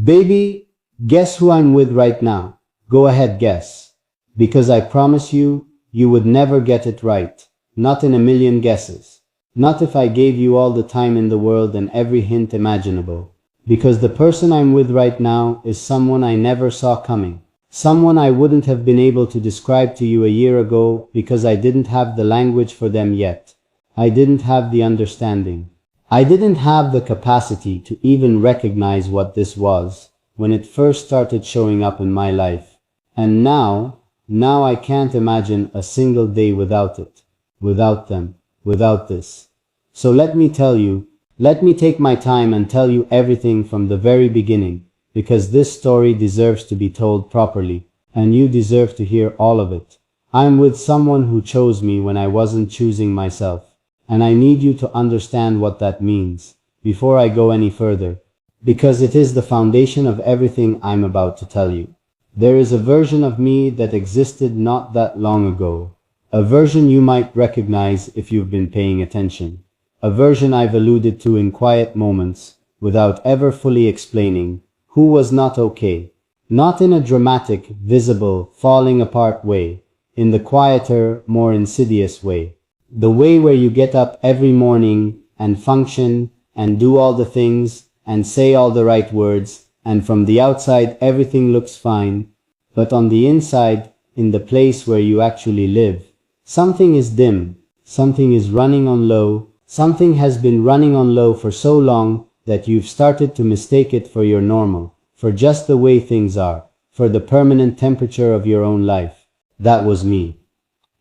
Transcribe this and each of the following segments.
Baby, guess who I'm with right now? Go ahead, guess. Because I promise you, you would never get it right. Not in a million guesses. Not if I gave you all the time in the world and every hint imaginable. Because the person I'm with right now is someone I never saw coming. Someone I wouldn't have been able to describe to you a year ago because I didn't have the language for them yet. I didn't have the understanding. I didn't have the capacity to even recognize what this was when it first started showing up in my life. And now I can't imagine a single day without it, without them, without this. So let me take my time and tell you everything from the very beginning, because this story deserves to be told properly, and you deserve to hear all of it. I'm with someone who chose me when I wasn't choosing myself. And I need you to understand what that means before I go any further, because it is the foundation of everything I'm about to tell you. There is a version of me that existed not that long ago, a version you might recognize if you've been paying attention, a version I've alluded to in quiet moments without ever fully explaining, who was not okay, not in a dramatic, visible, falling apart way, in the quieter, more insidious way. The way where you get up every morning and function and do all the things and say all the right words, and from the outside everything looks fine, but on the inside, in the place where you actually live, something is dim, something is running on low, something has been running on low for so long that you've started to mistake it for your normal, for just the way things are, for the permanent temperature of your own life. That was me.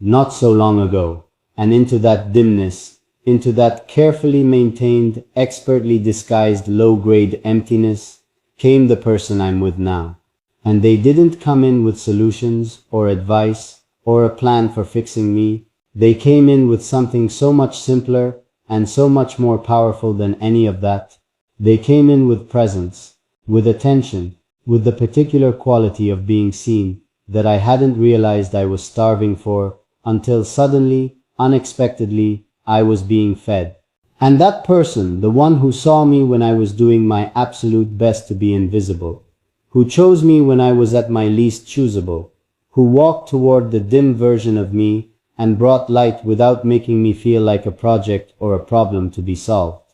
Not so long ago. And into that dimness, into that carefully maintained, expertly disguised low-grade emptiness, came the person I'm with now. And they didn't come in with solutions, or advice, or a plan for fixing me. They came in with something so much simpler, and so much more powerful than any of that. They came in with presence, with attention, with the particular quality of being seen that I hadn't realized I was starving for, until suddenly, unexpectedly, I was being fed. And that person, the one who saw me when I was doing my absolute best to be invisible, who chose me when I was at my least choosable, who walked toward the dim version of me and brought light without making me feel like a project or a problem to be solved.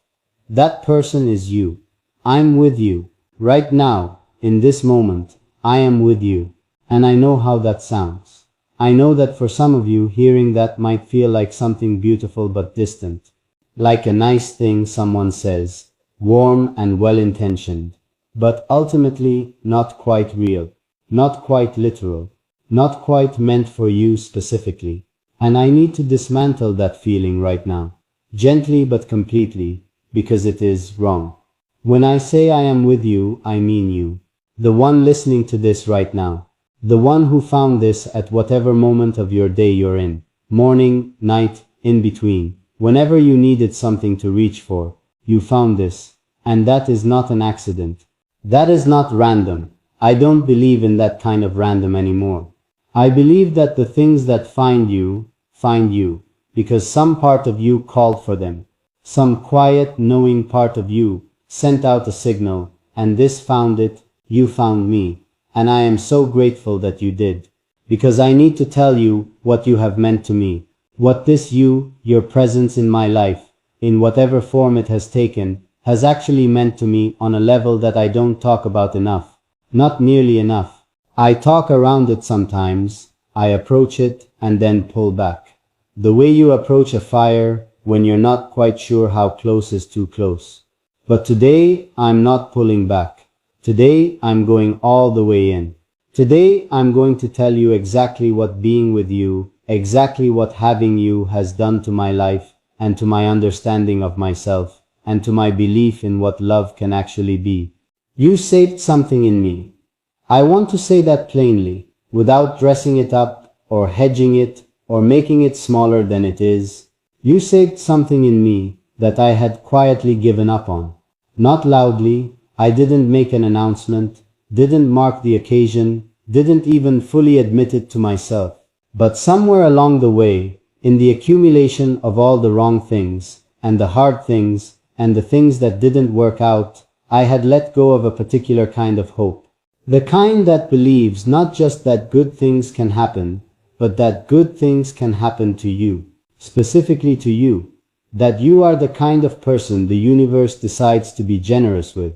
That person is you. I'm with you. Right now, in this moment, I am with you. And I know how that sounds. I know that for some of you, hearing that might feel like something beautiful but distant, like a nice thing someone says, warm and well-intentioned, but ultimately not quite real, not quite literal, not quite meant for you specifically. And I need to dismantle that feeling right now, gently but completely, because it is wrong. When I say I am with you, I mean you, the one listening to this right now. The one who found this at whatever moment of your day you're in, morning, night, in between, whenever you needed something to reach for, you found this, and that is not an accident. That is not random. I don't believe in that kind of random anymore. I believe that the things that find you, because some part of you called for them. Some quiet, knowing part of you sent out a signal, and this found it, you found me. And I am so grateful that you did, because I need to tell you what you have meant to me, what this you, your presence in my life, in whatever form it has taken, has actually meant to me on a level that I don't talk about enough, not nearly enough. I talk around it sometimes, I approach it and then pull back. The way you approach a fire when you're not quite sure how close is too close. But today, I'm not pulling back. Today, I'm going all the way in. Today, I'm going to tell you exactly what being with you, exactly what having you has done to my life and to my understanding of myself and to my belief in what love can actually be. You saved something in me. I want to say that plainly, without dressing it up or hedging it or making it smaller than it is. You saved something in me that I had quietly given up on. Not loudly. I didn't make an announcement, didn't mark the occasion, didn't even fully admit it to myself. But somewhere along the way, in the accumulation of all the wrong things, and the hard things, and the things that didn't work out, I had let go of a particular kind of hope. The kind that believes not just that good things can happen, but that good things can happen to you, specifically to you, that you are the kind of person the universe decides to be generous with.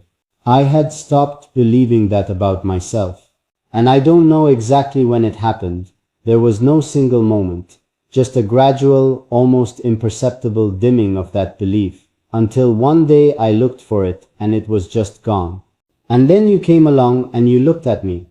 I had stopped believing that about myself. And I don't know exactly when it happened. There was no single moment, just a gradual, almost imperceptible dimming of that belief, until one day I looked for it and it was just gone. And then you came along and you looked at me.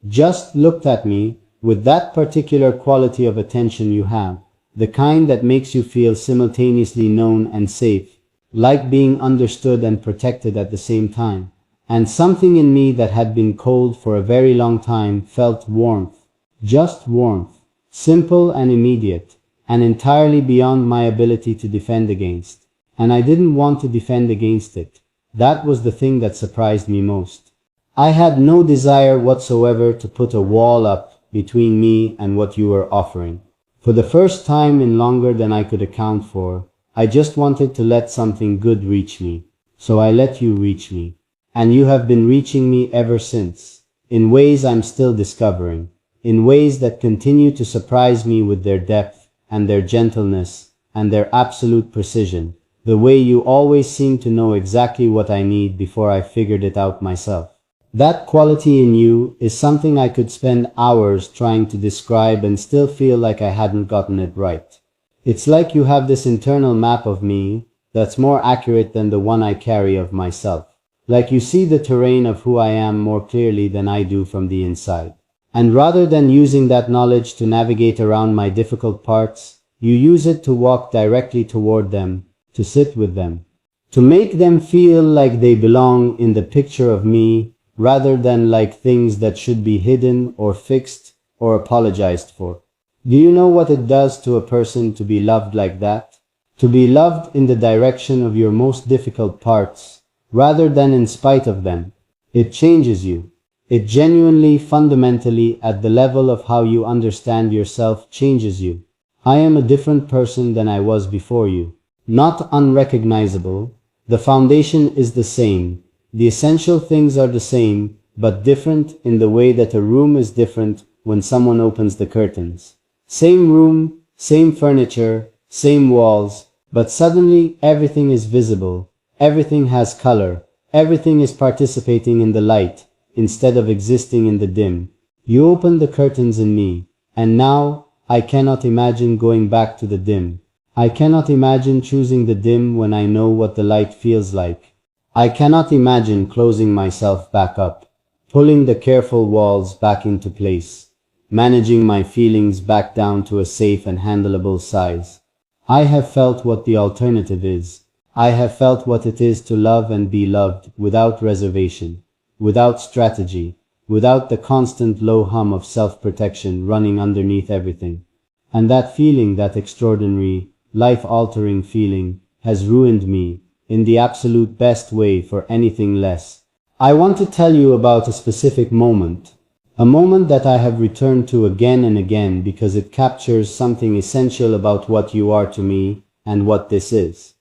Just looked at me with that particular quality of attention you have, the kind that makes you feel simultaneously known and safe, like being understood and protected at the same time. And something in me that had been cold for a very long time felt warmth, just warmth, simple and immediate, and entirely beyond my ability to defend against. And I didn't want to defend against it. That was the thing that surprised me most. I had no desire whatsoever to put a wall up between me and what you were offering. For the first time in longer than I could account for, I just wanted to let something good reach me. So I let you reach me. And you have been reaching me ever since, in ways I'm still discovering, in ways that continue to surprise me with their depth and their gentleness and their absolute precision, the way you always seem to know exactly what I need before I figured it out myself. That quality in you is something I could spend hours trying to describe and still feel like I hadn't gotten it right. It's like you have this internal map of me that's more accurate than the one I carry of myself. Like you see the terrain of who I am more clearly than I do from the inside. And rather than using that knowledge to navigate around my difficult parts, you use it to walk directly toward them, to sit with them, to make them feel like they belong in the picture of me, rather than like things that should be hidden or fixed or apologized for. Do you know what it does to a person to be loved like that? To be loved in the direction of your most difficult parts, rather than in spite of them. It changes you. It genuinely, fundamentally, at the level of how you understand yourself, changes you. I am a different person than I was before you. Not unrecognizable. The foundation is the same. The essential things are the same, but different in the way that a room is different when someone opens the curtains. Same room, same furniture, same walls, but suddenly everything is visible. Everything has color. Everything is participating in the light, instead of existing in the dim. You opened the curtains in me, and now I cannot imagine going back to the dim. I cannot imagine choosing the dim when I know what the light feels like. I cannot imagine closing myself back up, pulling the careful walls back into place, managing my feelings back down to a safe and handleable size. I have felt what the alternative is. I have felt what it is to love and be loved without reservation, without strategy, without the constant low hum of self-protection running underneath everything. And that feeling, that extraordinary, life-altering feeling, has ruined me in the absolute best way for anything less. I want to tell you about a specific moment, a moment that I have returned to again and again because it captures something essential about what you are to me and what this is.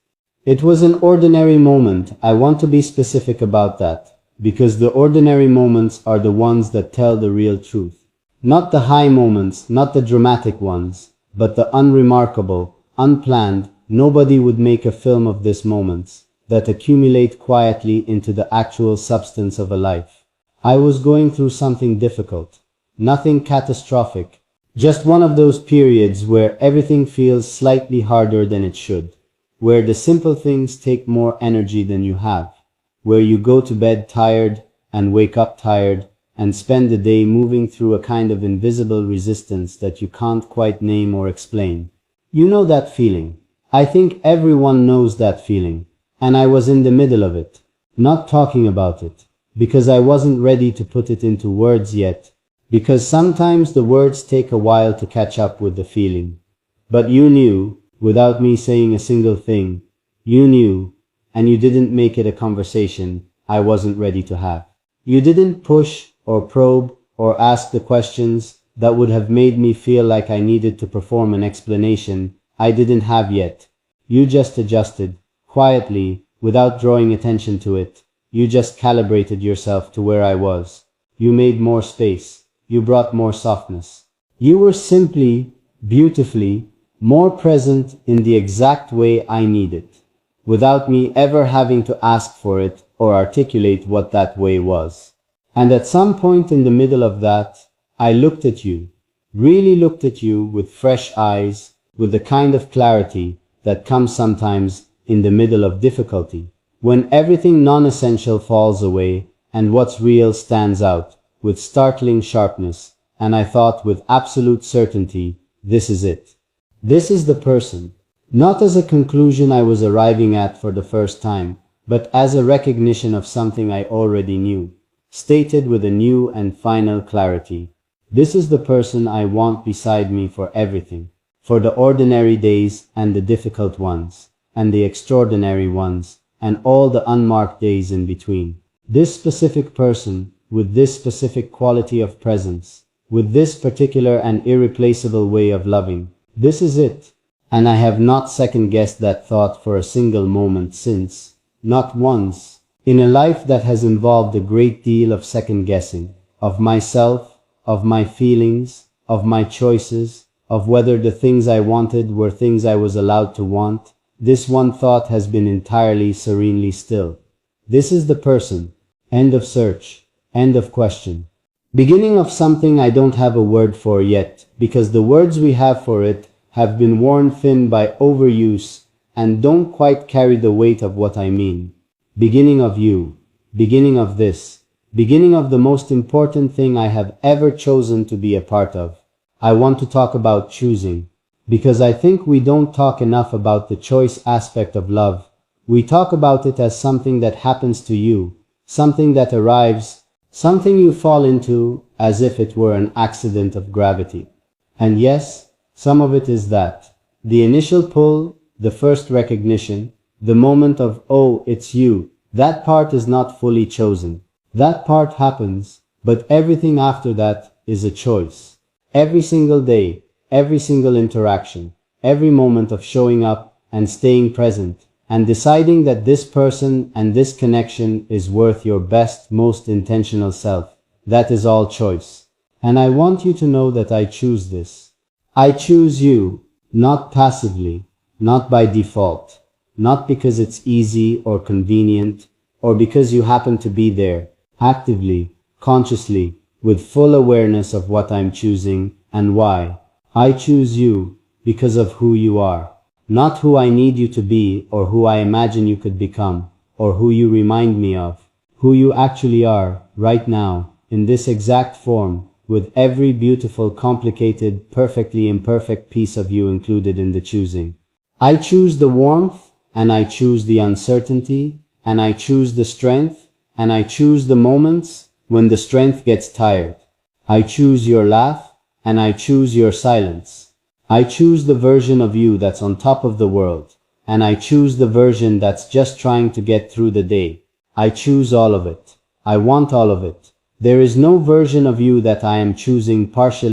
It was an ordinary moment. I want to be specific about that, because the ordinary moments are the ones that tell the real truth. Not the high moments, not the dramatic ones, but the unremarkable, unplanned, nobody would make a film of these moments, that accumulate quietly into the actual substance of a life. I was going through something difficult, nothing catastrophic, just one of those periods where everything feels slightly harder than it should, where the simple things take more energy than you have, where you go to bed tired and wake up tired and spend the day moving through a kind of invisible resistance that you can't quite name or explain. You know that feeling. I think everyone knows that feeling. And I was in the middle of it, not talking about it, because I wasn't ready to put it into words yet, because sometimes the words take a while to catch up with the feeling. But you knew, without me saying a single thing, you knew, and you didn't make it a conversation I wasn't ready to have. You didn't push or probe or ask the questions that would have made me feel like I needed to perform an explanation I didn't have yet. You just adjusted, quietly, without drawing attention to it. you just calibrated yourself to where I was. You made more space. You brought more softness. You were simply, beautifully, more present in the exact way I needed, without me ever having to ask for it or articulate what that way was. And at some point in the middle of that, I looked at you, really looked at you with fresh eyes, with the kind of clarity that comes sometimes in the middle of difficulty, when everything non-essential falls away and what's real stands out with startling sharpness, and I thought with absolute certainty, this is it. This is the person. Not as a conclusion I was arriving at for the first time, but as a recognition of something I already knew, stated with a new and final clarity. This is the person I want beside me for everything, for the ordinary days and the difficult ones, and the extraordinary ones, and all the unmarked days in between. This specific person, with this specific quality of presence, with this particular and irreplaceable way of loving, this is it. And I have not second-guessed that thought for a single moment since, not once, in a life that has involved a great deal of second-guessing, of myself, of my feelings, of my choices, of whether the things I wanted were things I was allowed to want. This one thought has been entirely serenely still. This is the person. End of search. End of question. Beginning of something I don't have a word for yet, because the words we have for it have been worn thin by overuse and don't quite carry the weight of what I mean. Beginning of you. Beginning of this. Beginning of the most important thing I have ever chosen to be a part of. I want to talk about choosing, because I think we don't talk enough about the choice aspect of love. We talk about it as something that happens to you, something that arrives, something you fall into as if it were an accident of gravity. And yes, some of it is that. The initial pull, the first recognition, the moment of, oh, it's you, that part is not fully chosen. That part happens, but everything after that is a choice. Every single day, every single interaction, every moment of showing up and staying present, and deciding that this person and this connection is worth your best, most intentional self, that is all choice. And I want you to know that I choose this. I choose you, not passively, not by default, not because it's easy or convenient, or because you happen to be there, actively, consciously, with full awareness of what I'm choosing and why. I choose you because of who you are, not who I need you to be or who I imagine you could become, or who you remind me of, who you actually are, right now, in this exact form, with every beautiful, complicated, perfectly imperfect piece of you included in the choosing. I choose the warmth, and I choose the uncertainty, and I choose the strength, and I choose the moments when the strength gets tired. I choose your laugh, and I choose your silence. I choose the version of you that's on top of the world, and I choose the version that's just trying to get through the day. I choose all of it. I want all of it. There is no version of you that I am choosing partially.